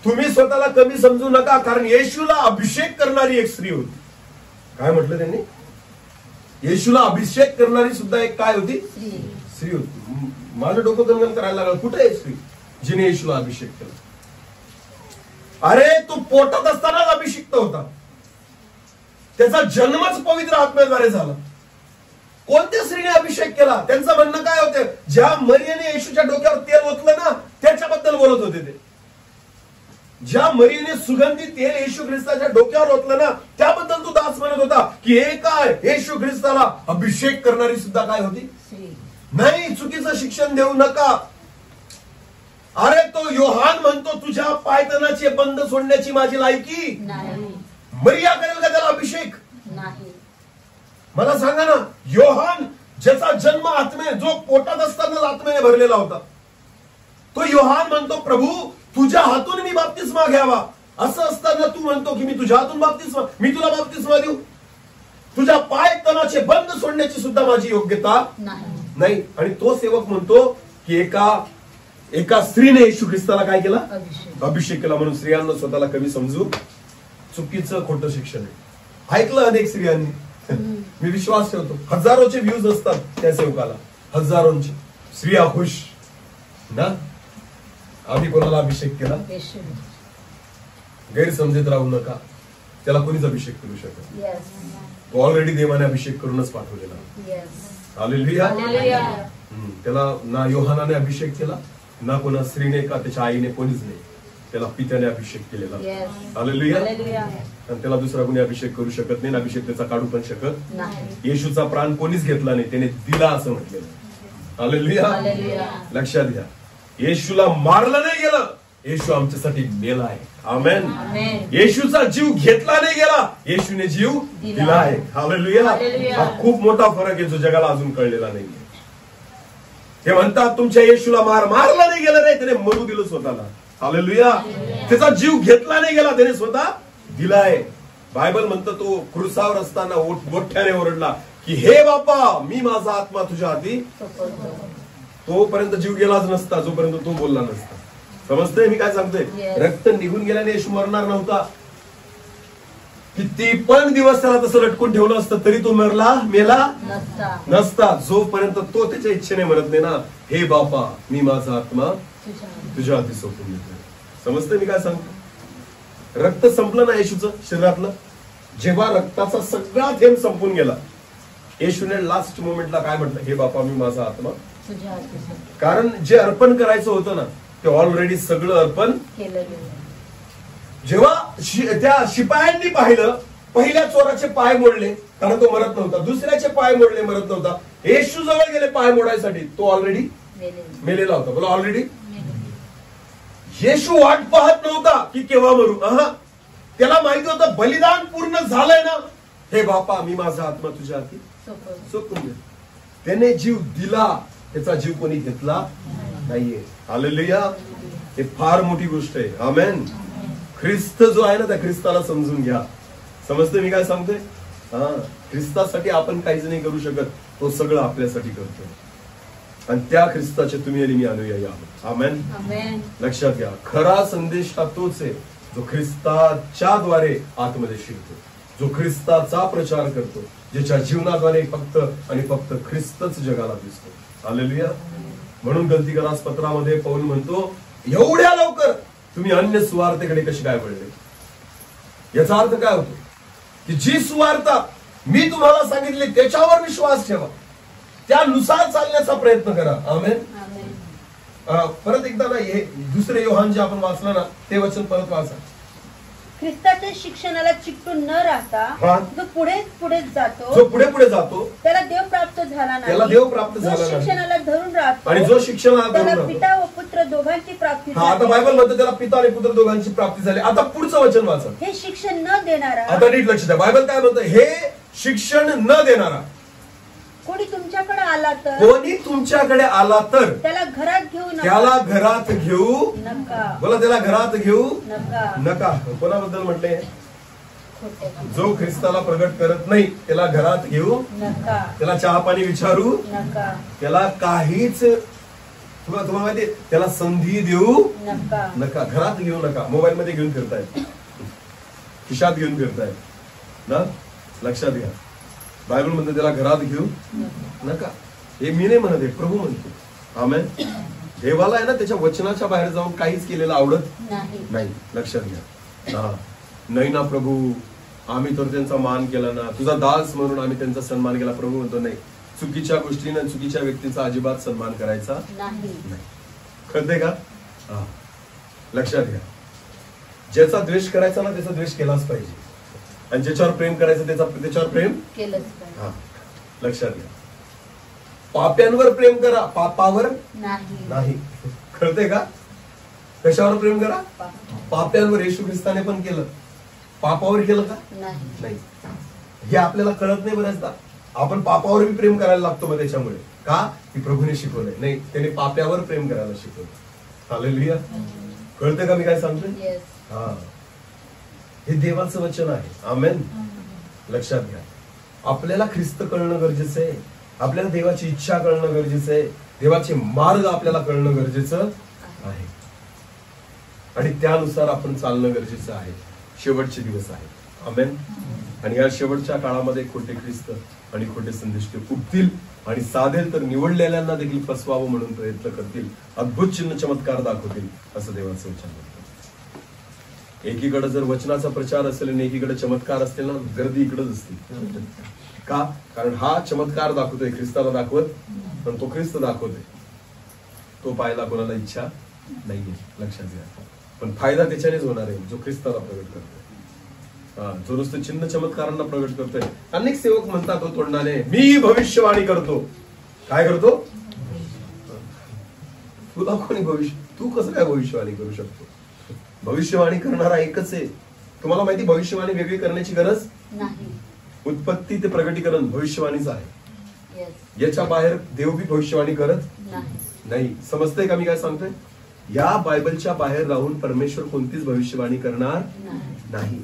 तुम्ही स्वतःला कमी समजू नका, कारण येशूला अभिषेक करणारी एक स्त्री होती. काय म्हटलं त्यांनी? येशूला अभिषेक करणारी सुद्धा एक काय होती? स्त्री होती. माझं डोकं गणगण करायला लागलं, कुठे आहे स्त्री जिने येशूला अभिषेक केला? अरे तो पोटात असतानाच अभिषिक्त होता, त्याचा जन्मच पवित्र आत्म्याद्वारे झाला. कोणत्या स्त्रीने अभिषेक केला? त्यांचं म्हणणं काय होतं? ज्या मरियेने येशूच्या डोक्यावर तेल ओतलं ना, त्याच्याबद्दल बोलत होते ते. ज्या मरियेने सुगंधी तेल येशू ख्रिस्ताच्या डोक्यावर ओतलं ना, त्याबद्दल तो दास म्हणत होता की हे काय, येशू ख्रिस्ताला अभिषेक करणारी सुद्धा काय होती? नाही, चुकीचं शिक्षण देऊ नका. अरे तो योहान म्हणतो, तुझ्या पायतनाचे बंद सोडण्याची माझी लायकी नाही. मरिया करेल का त्याला अभिषेक? नाही. मला सांगा ना, योहान ज्याचा जन्म आत्मे, जो पोटात असताना आत्मेने भरलेला होता, तो योहान म्हणतो, प्रभू तुझ्या हातून मी बाप्तिस्मा घ्यावा. असं असताना तू म्हणतो की मी तुझ्या हातून बाप्तिस्मा, मी तुला बाप्तिस्मा देऊ? तुझ्या पाय तणाचे बंद सोडण्याची सुद्धा माझी योग्यता नाही. आणि तो सेवक म्हणतो की एका स्त्रीने येशू ख्रिस्ताला काय केला? अभिषेक केला. म्हणून स्त्रियांना स्वतःला कमी समजू, चुकीचं खोटं शिक्षण आहे. ऐकलं अनेक स्त्रियांनी. मी विश्वास ठेवतो, हजारोचे व्ह्यूज असतात त्या सेवकाला, हजारोंचे. स्त्रिया खुश ना, आम्ही कोणाला अभिषेक केला? गैरसमजेत राहू नका, त्याला कोणीच अभिषेक करू शकत. ऑलरेडी देवाने अभिषेक करूनच पाठवलेला. हालेलुया. त्याला ना योहानाने अभिषेक केला, ना कोणा स्त्रीने का त्याच्या आईने, कोणीच नाही. त्याला पित्याने अभिषेक केलेला. हालेलुया. आणि त्याला दुसरा कोणी अभिषेक करू शकत नाही, अभिषेक त्याचा काढू पण शकत नाही. येशूचा प्राण कोणीच घेतला नाही, त्याने दिला असं म्हटलेलं. हालेलुया. लक्षात घ्या, येशूला मारलं नाही गेलं, येशू आमच्यासाठी मेला आहे. आमेन. येशूचा जीव घेतला नाही गेला, येशूने जीव दिला आहे. हालेलुया. हा खूप मोठा फरक आहे जो जगाला अजून कळलेला नाही. ते म्हणतात तुमच्या येशूला मारला नाही गेला, नाही, त्याने मरू दिलं स्वतःला. हालेलुया. त्याचा जीव घेतला नाही गेला, त्याने स्वतः दिलाय. बायबल म्हणतं तो क्रुसावर असताना मोठ्याने ओरडला की हे बापा, मी माझा आत्मा तुझ्या हाती. तोपर्यंत जीव गेलाच नसता जोपर्यंत तो बोलला नसता. समजतंय मी काय सांगतोय? रक्त निघून गेल्याने येशू मरणार नव्हता. किती पण दिवस त्याला तसं लटकून ठेवलं असतं तरी तो मेला नसता, जोपर्यंत तो त्याच्या इच्छेने मरत नाही ना. हे बापा, मी माझा आत्मा तुझ्या हाती सोपून देतो. समजतंय मी काय सांगतो? रक्त संपलं ना येशूचं शरीरातलं, जेव्हा रक्ताचा सगळा थेंब संपून गेला, येशूने लास्ट मोमेंटला काय म्हटलं? हे बापा, मी माझा आत्मा. कारण जे अर्पण करायचं होतं ना, ते ऑलरेडी सगळं अर्पण केलं. जेव्हा त्या शिपायांनी पाहिलं, पहिल्या चोराचे पाय मोडले कारण तो मरत नव्हता, दुसऱ्याचे पाय मोडले, मरत नव्हता. येशू जवळ गेले पाय मोडायसाठी, तो ऑलरेडी मेलेला होता. बोला ऑलरेडी. येशू वाट पाहत नव्हता की केव्हा मरू. त्याला माहिती होतं बलिदान पूर्ण झालंय ना. हे बापा, मी माझा आत्मा तुझ्या हाती सोपून दे. त्याने जीव दिला, त्याचा जीव कोणी घेतला नाहीये. हालेलुया. हे फार मोठी गोष्ट आहे. आमेन. ख्रिस्त जो आहे ना, त्या ख्रिस्ताला समजून घ्या. समजते मी काय सांगतोय? ख्रिस्तासाठी आपण काहीच नाही करू शकत, तो सगळं आपल्यासाठी करतोय. आणि त्या ख्रिस्ताचे तुम्ही आणि मी अनुयायी आहोत. आमेन. लक्षात घ्या, खरा संदेश हा तोच आहे जो ख्रिस्ताच्या द्वारे आतमध्ये शिरतो, जो ख्रिस्ताचा प्रचार करतो, ज्याच्या जीवनाद्वारे फक्त आणि फक्त ख्रिस्तच जगाला दिसतो. हालेलुया. म्हणून गलतीकरास पत्रामध्ये पौल म्हणतो, एवढ्या लवकर तुम्ही अन्य सुवार्तेकडे कशी काय वळले? याचा अर्थ काय होतो? की जी सुवार्ता मी तुम्हाला सांगितली त्याच्यावर विश्वास ठेवा, त्यानुसार चालण्याचा प्रयत्न करा. आमेन. परत एकदा ना, हे दुसरे योहान जे आपण वाचलं ना, ते वचन परत वाचा. ख्रिस्ताच्या शिक्षणाला चिकटून न राहता हा. जो पुढे पुढे जातो, जो पुढे पुढे जातो त्याला देव प्राप्त झाला त्याला नाही. देव प्राप्त जो झाला नाही. शिक्षणाला धरून राहतो आणि जो शिक्षणाला त्याला धरून पिता व पुत्र दोघांची प्राप्ती हा, आता झाली. बायबल म्हणतो त्याला पिता आणि पुत्र दोघांची प्राप्ती झाली. आता पुढचं वचन वाचा. हे शिक्षण न देणारा आता नीट लक्ष द्या. बायबल काय म्हणतं? हे शिक्षण न देणारा कोणी तुमच्याकडे आला तर कोणी तुमच्याकडे आला तर त्याला घरात घेऊ नका. त्याला घरात घेऊ नका बोला, त्याला घरात घेऊ नका. नका. कोणाबद्दल म्हटले? खोटे. जो ख्रिस्ताला प्रगट करत नाही त्याला घरात घेऊ नका त्याला चहा पाणी विचारू नका त्याला काहीच तुम्हाला माहिती त्याला संधी देऊ नका. नका. घरात घेऊ नका. मोबाईल मध्ये घेऊन फिरतायत, खिशात घेऊन फिरतायत ना, लक्षात घ्या. बायबल म्हणते त्याला घरात घेऊ नका. हे मी नाही म्हणत, हे प्रभू म्हणतो. आमेन. देवाला आहे ना त्याच्या वचनाच्या बाहेर जाऊन काहीच केलेलं आवडत नाही. लक्षात घ्या. हा, नाही ना प्रभू, आम्ही तर त्यांचा मान केला ना, तुझा दास म्हणून आम्ही त्यांचा सन्मान केला. प्रभू म्हणतो नाही, चुकीच्या गोष्टीने चुकीच्या व्यक्तीचा अजिबात सन्मान करायचा नाही. कळते का? हा, लक्षात घ्या. ज्याचा द्वेष करायचा ना त्याचा द्वेष केलाच पाहिजे, आणि ज्याच्यावर प्रेम करायचं त्याच्यावर प्रेम केलंच पाहिजे. हा, लक्षात घ्या. पाप्यांवर प्रेम करा, पापावर नाही. कळते का? कशावर प्रेम करा? पाप्यांवर. येशू ख्रिस्ताने पण केलं. पापावर केलं का? नाही. हे आपल्याला कळत नाही बऱ्याचदा. आपण पापावर बी प्रेम करायला लागतो. मग त्याच्यामुळे का? की प्रभूने शिकवलंय. नाही, त्याने पाप्यावर प्रेम करायला शिकवलं. हालेलुया. कळते का मी काय सांगतोय? हा, हे देवाचं वचन आहे. आमेन. लक्षात घ्या. आपल्याला ख्रिस्त कळणं गरजेचं आहे. आपल्याला देवाची इच्छा कळणं गरजेचं आहे. देवाचे मार्ग आपल्याला कळणं गरजेचं आहे, आणि त्यानुसार आपण चालणं गरजेचं आहे. शेवटचे दिवस आहेत. आमेन. आणि या शेवटच्या काळामध्ये खोटे ख्रिस्त आणि खोटे संदेष्ट उठतील आणि साधेल तर निवडलेल्यांना देखील फसवावं म्हणून प्रयत्न करतील. अद्भुत चिन्ह चमत्कार दाखवतील, असं देवाचं वचन म्हणतं. एकीकडे जर वचनाचा प्रचार असेल आणि एकीकडे चमत्कार असतील ना, गर्दी इकडेच असते. का? कारण हा चमत्कार दाखवतोय, ख्रिस्ताला दाखवत, पण तो ख्रिस्त दाखवतोय. तो पाहायला कोणाला इच्छा नाहीये. लक्षात घ्या. पण फायदा त्याच्यानेच होणार आहे जो ख्रिस्ताला प्रगट करतोय. जो नुसतं चिन्ह चमत्कारांना प्रगट करतोय. अनेक सेवक म्हणतात हो तोंडाने, मी भविष्यवाणी करतो. काय करतो? तुला कोणी तू कसं काय भविष्यवाणी करू शकतो? भविष्यवाणी करणारा एकच आहे. तुम्हाला माहिती, भविष्यवाणी वेगळी करण्याची गरज नाही. उत्पत्ती ते प्रगटीकरण भविष्यवाणीच आहे. याच्या बाहेर देव बी भविष्यवाणी करत नाही. समजतंय का मी काय सांगतोय? या बायबलच्या बाहेर राहून परमेश्वर कोणतीच भविष्यवाणी करणार नाही.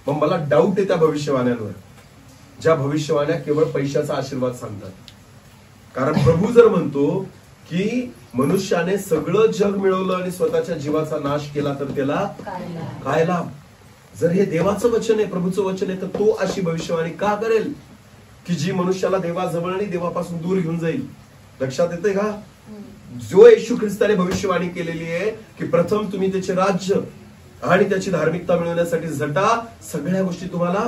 मग मला डाऊट आहे त्या भविष्यवाण्यांवर, ज्या भविष्यवाण्या केवळ पैशाचा आशीर्वाद सांगतात. कारण प्रभू जर म्हणतो की मनुष्याने सगळं जग मिळवलं आणि स्वतःच्या जीवाचा नाश केला तर त्याला काय लाभ? जर हे देवाचं वचन आहे, प्रभूचं वचन आहे, तर तो अशी भविष्यवाणी का करेल की जी मनुष्याला देवाजवळ आणि देवापासून दूर घेऊन जाईल? लक्षात येतंय का? जो येशू ख्रिस्ताने भविष्यवाणी केलेली आहे की प्रथम तुम्ही त्याचे राज्य आणि त्याची धार्मिकता मिळवण्यासाठी झटा, सगळ्या गोष्टी तुम्हाला.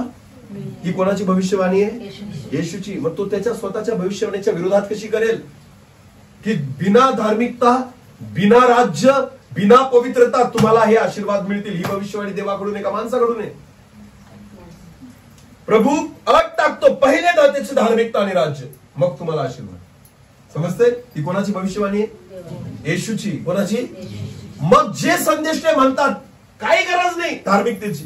ही कोणाची भविष्यवाणी आहे? येशूची. मग तो त्याच्या स्वतःच्या भविष्यवाणीच्या विरोधात कशी करेल की बिना धार्मिकता, बिना राज्य, बिना पवित्रता तुम्हाला हे आशीर्वाद मिळतील? ही भविष्यवाणी देवाकडून आहे का माणसाकडून आहे? प्रभू अलग टाकतो, पहिले त्याची धार्मिकता आणि राज्य, मग तुम्हाला आशीर्वाद. समजते? ही कोणाची भविष्यवाणी आहे? येशूची. कोणाची? मग जे संदेश म्हणतात काही गरज नाही धार्मिकतेची,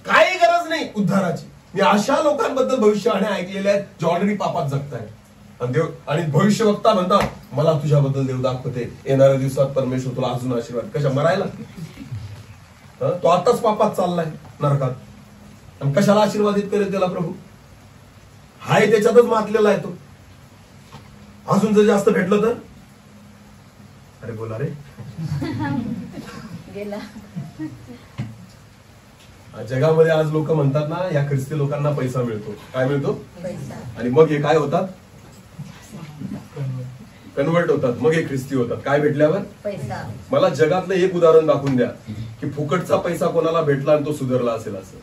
काही गरज नाही उद्धाराची. मी अशा लोकांबद्दल भविष्यवाण्या ऐकलेल्या आहेत जे ऑलरेडी पापात जगतायत. आणि भविष्यवक्ता म्हणतात मला तुझ्याबद्दल देव दाखवते, येणाऱ्या दिवसात परमेश्वर तुला अजून आशीर्वाद. कशा मरायला? तो आताच पापात चाललाय नरकात, आणि कशाला आशीर्वादित करेल त्याला प्रभू? हाय त्याच्यातच मातलेला आहे तो. अजून जर जास्त भेटलं तर? अरे बोला रे. गेला. जगामध्ये आज लोक म्हणतात ना, या ख्रिस्ती लोकांना पैसा मिळतो. काय मिळतो? पैसा. आणि मग हे काय होतात? कन्वर्ट होतात. मग हे ख्रिस्ती होतात. काय भेटल्यावर? पैसा. मला जगातलं एक उदाहरण दाखवून द्या की फुकटचा पैसा कोणाला भेटला आणि तो सुधारला असेल असं.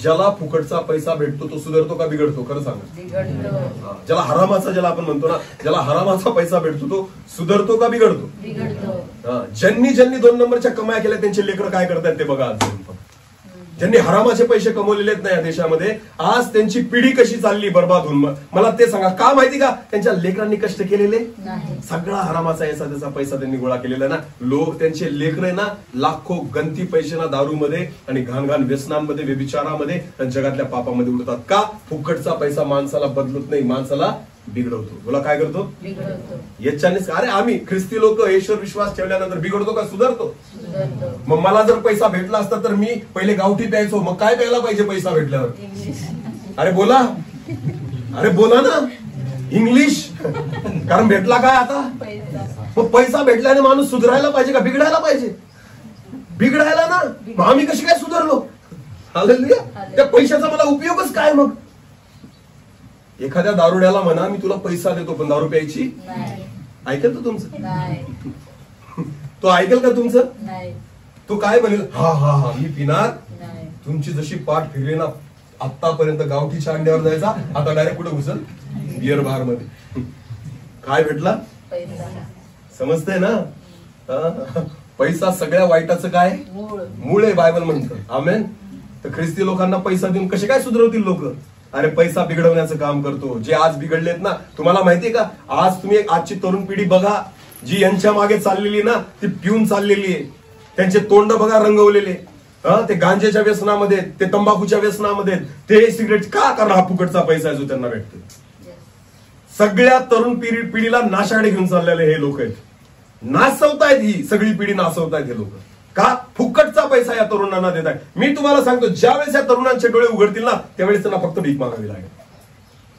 ज्याला फुकटचा पैसा भेटतो तो सुधारतो का बिघडतो? खरं सांगा. बिघडतो. ज्याला हरामाचा, ज्याला आपण म्हणतो ना, ज्याला हरामाचा पैसा भेटतो तो सुधारतो का बिघडतो? बिघडतो. ज्यांनी 2 नंबरच्या कमाया केल्या त्यांचे लेकरं काय करतात ते बघा. आज ज्यांनी हरामाचे पैसे कमवलेले आहेत ना या देशामध्ये, आज त्यांची पिढी कशी चालली बर्बाद होऊन. मला ते सांगा, का माहिती का? त्यांच्या लेकरांनी कष्ट केलेले सगळा हरामाचा याचा त्याचा पैसा त्यांनी गोळा केलेला ना. लोक त्यांचे लेकर ना लाखो गंती पैसे ना दारूमध्ये आणि घाण व्यसनांमध्ये, व्यभिचारामध्ये आणि जगातल्या पापामध्ये उडतात. का? फुकटचा पैसा माणसाला बदलत नाही, माणसाला बिघडवतो. बोला काय करतो? याच्यानेच. अरे आम्ही ख्रिस्ती लोक ईश्वर विश्वास ठेवल्यानंतर बिघडतो का सुधारतो? मग मला जर पैसा भेटला असता तर मी पहिले गावठी प्यायचो, मग काय प्यायला पाहिजे पैसा भेटल्यावर? अरे बोला, अरे बोला ना, इंग्लिश. कारण भेटला काय आता? मग पैसा भेटल्याने माणूस सुधारायला पाहिजे का बिघडायला पाहिजे? बिघडायला ना. मग आम्ही कशी काय सुधारलो? हालेलुया. त्या पैशाचा मला उपयोगच काय? मग एखाद्या दारुड्याला म्हणा मी तुला पैसा देतो पण दारू प्यायची, ऐकेल तो तुमचं? तो ऐकेल का तुमचं? तो काय म्हणेल? हा हा हा मी पिणार. तुमची जशी पाठ फिरली ना, आतापर्यंत गावठीच्या अंड्यावर जायचा, आता डायरेक्ट कुठे घुसल? बिअर बार मध्ये. काय भेटला? समजतंय ना? पैसा सगळ्या वाईटाचं काय मूळ आहे, बायबल म्हणतं. आमेन. तर ख्रिस्ती लोकांना पैसा देऊन कसे काय सुधारवतील लोक? अरे पैसा बिघडवण्याचं काम करतो. जे आज बिघडलेत ना, तुम्हाला माहितीये का? आज तुम्ही आजची तरुण पिढी बघा, जी यांच्या मागे चाललेली ना, ती पिऊन चाललेली आहे. त्यांचे तोंड बघा रंगवलेले. ते गांजेच्या व्यसनामध्ये, ते तंबाखूच्या व्यसनामध्ये, ते सिगरेट. का? कारण हा फुकटचा पैसा आहे जो त्यांना भेटतो. सगळ्या तरुण पिढीला नाशाकडे घेऊन चाललेले हे लोक आहेत. नासवतायत, ही सगळी पिढी नासवतायत हे लोक. का? फुकटचा पैसा या तरुणांना देत आहे. मी तुम्हाला सांगतो, ज्यावेळेस या तरुणांचे डोळे उघडतील ना, त्यावेळेस त्यांना फक्त भीक मागावी लागेल.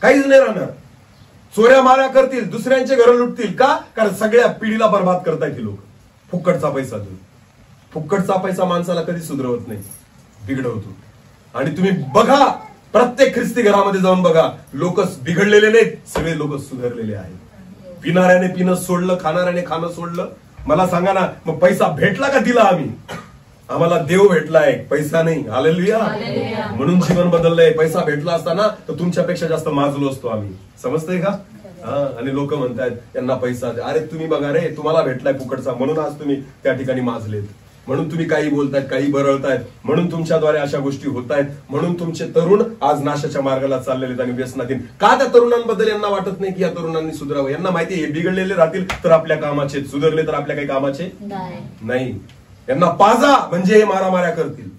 काहीच नाही राहणार. चोऱ्या माऱ्या करतील, दुसऱ्यांचे घर लुटतील. का? कारण सगळ्या पिढीला बर्बाद करतायत हे लोक फुकटचा पैसा देऊन. फुकटचा पैसा माणसाला कधी सुधरवत नाही, बिघडवतो. आणि तुम्ही बघा, प्रत्येक ख्रिस्ती घरामध्ये जाऊन बघा, लोक बिघडलेले नाहीत, सगळे लोक सुधारलेले आहेत. पिणाऱ्याने पिणं सोडलं, खाणाऱ्याने खाणं सोडलं. मला सांगा ना, मग पैसा भेटला का दिला आम्ही? आम्हाला देव भेटलाय, पैसा नाही. हालेलुया. म्हणून जीवन बदललंय. पैसा भेटला असताना तर तुमच्यापेक्षा जास्त माजलो असतो आम्ही. समजतंय का? आणि लोक म्हणतायत यांना पैसा द्या. अरे तुम्ही बघा रे, तुम्हाला भेटलाय फुकटचा, म्हणून आज तुम्ही त्या ठिकाणी माजलेत. म्हणून तुम्ही काही बोलतायत, काही बरळतायत, म्हणून तुमच्याद्वारे अशा गोष्टी होत आहेत. म्हणून तुमचे तरुण आज नाशाच्या मार्गाला चाललेले आहेत आणि व्यसनाधीन. का? त्या तरुणांबद्दल यांना वाटत नाही की या तरुणांनी सुधारावं. यांना माहिती आहे, हे बिघडलेले राहतील तर आपल्या कामाचे, सुधारले तर आपल्या काही कामाचे नाही. यांना पाजा म्हणजे हे मारामाऱ्या करतील.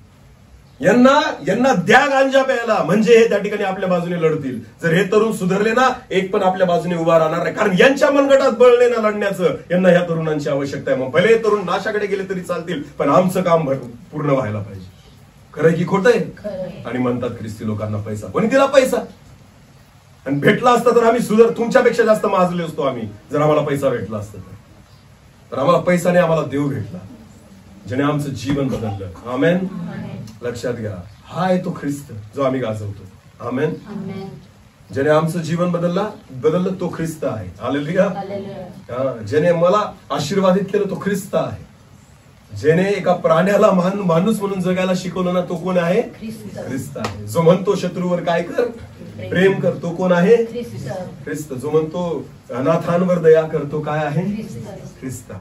यांना द्या गांजा प्यायला म्हणजे हे त्या ठिकाणी आपल्या बाजूने लढतील. जर हे तरुण सुधारले ना, एक पण आपल्या बाजूने उभा राहणार नाही. कारण यांच्या मनगटात बळ नाही ना लढण्याचं. यांना ह्या तरुणांची आवश्यकता आहे. मग भले तरुण नाशाकडे गेले तरी चालतील, पण आमचं काम पूर्ण व्हायला पाहिजे. खरं की खोटं आहे? आणि म्हणतात ख्रिस्ती लोकांना पैसा. कोणी दिला पैसा? आणि भेटला असता तर आम्ही तुमच्यापेक्षा जास्त माजले असतो आम्ही, जर आम्हाला पैसा भेटला असता तर. आम्हाला पैसा नाही, आम्हाला देव भेटला, ज्याने आमचं जीवन बदललं. आमेन. लक्षात घ्या, हा आहे तो ख्रिस्त जो आम्ही गाजवतो. आमेन. ज्याने आमचं जीवन बदललं तो ख्रिस्त आहे. हालेलुया. ज्याने मला आशीर्वादित केलं तो ख्रिस्त आहे. ज्याने एका प्राण्याला माणूस म्हणून जगायला शिकवलं ना, तो कोण आहे? ख्रिस्त आहे. जो म्हणतो शत्रूवर काय कर? प्रेम कर, तो कोण आहे? ख्रिस्त. जो म्हणतो अनाथांवर दया कर, तो काय आहे? ख्रिस्त.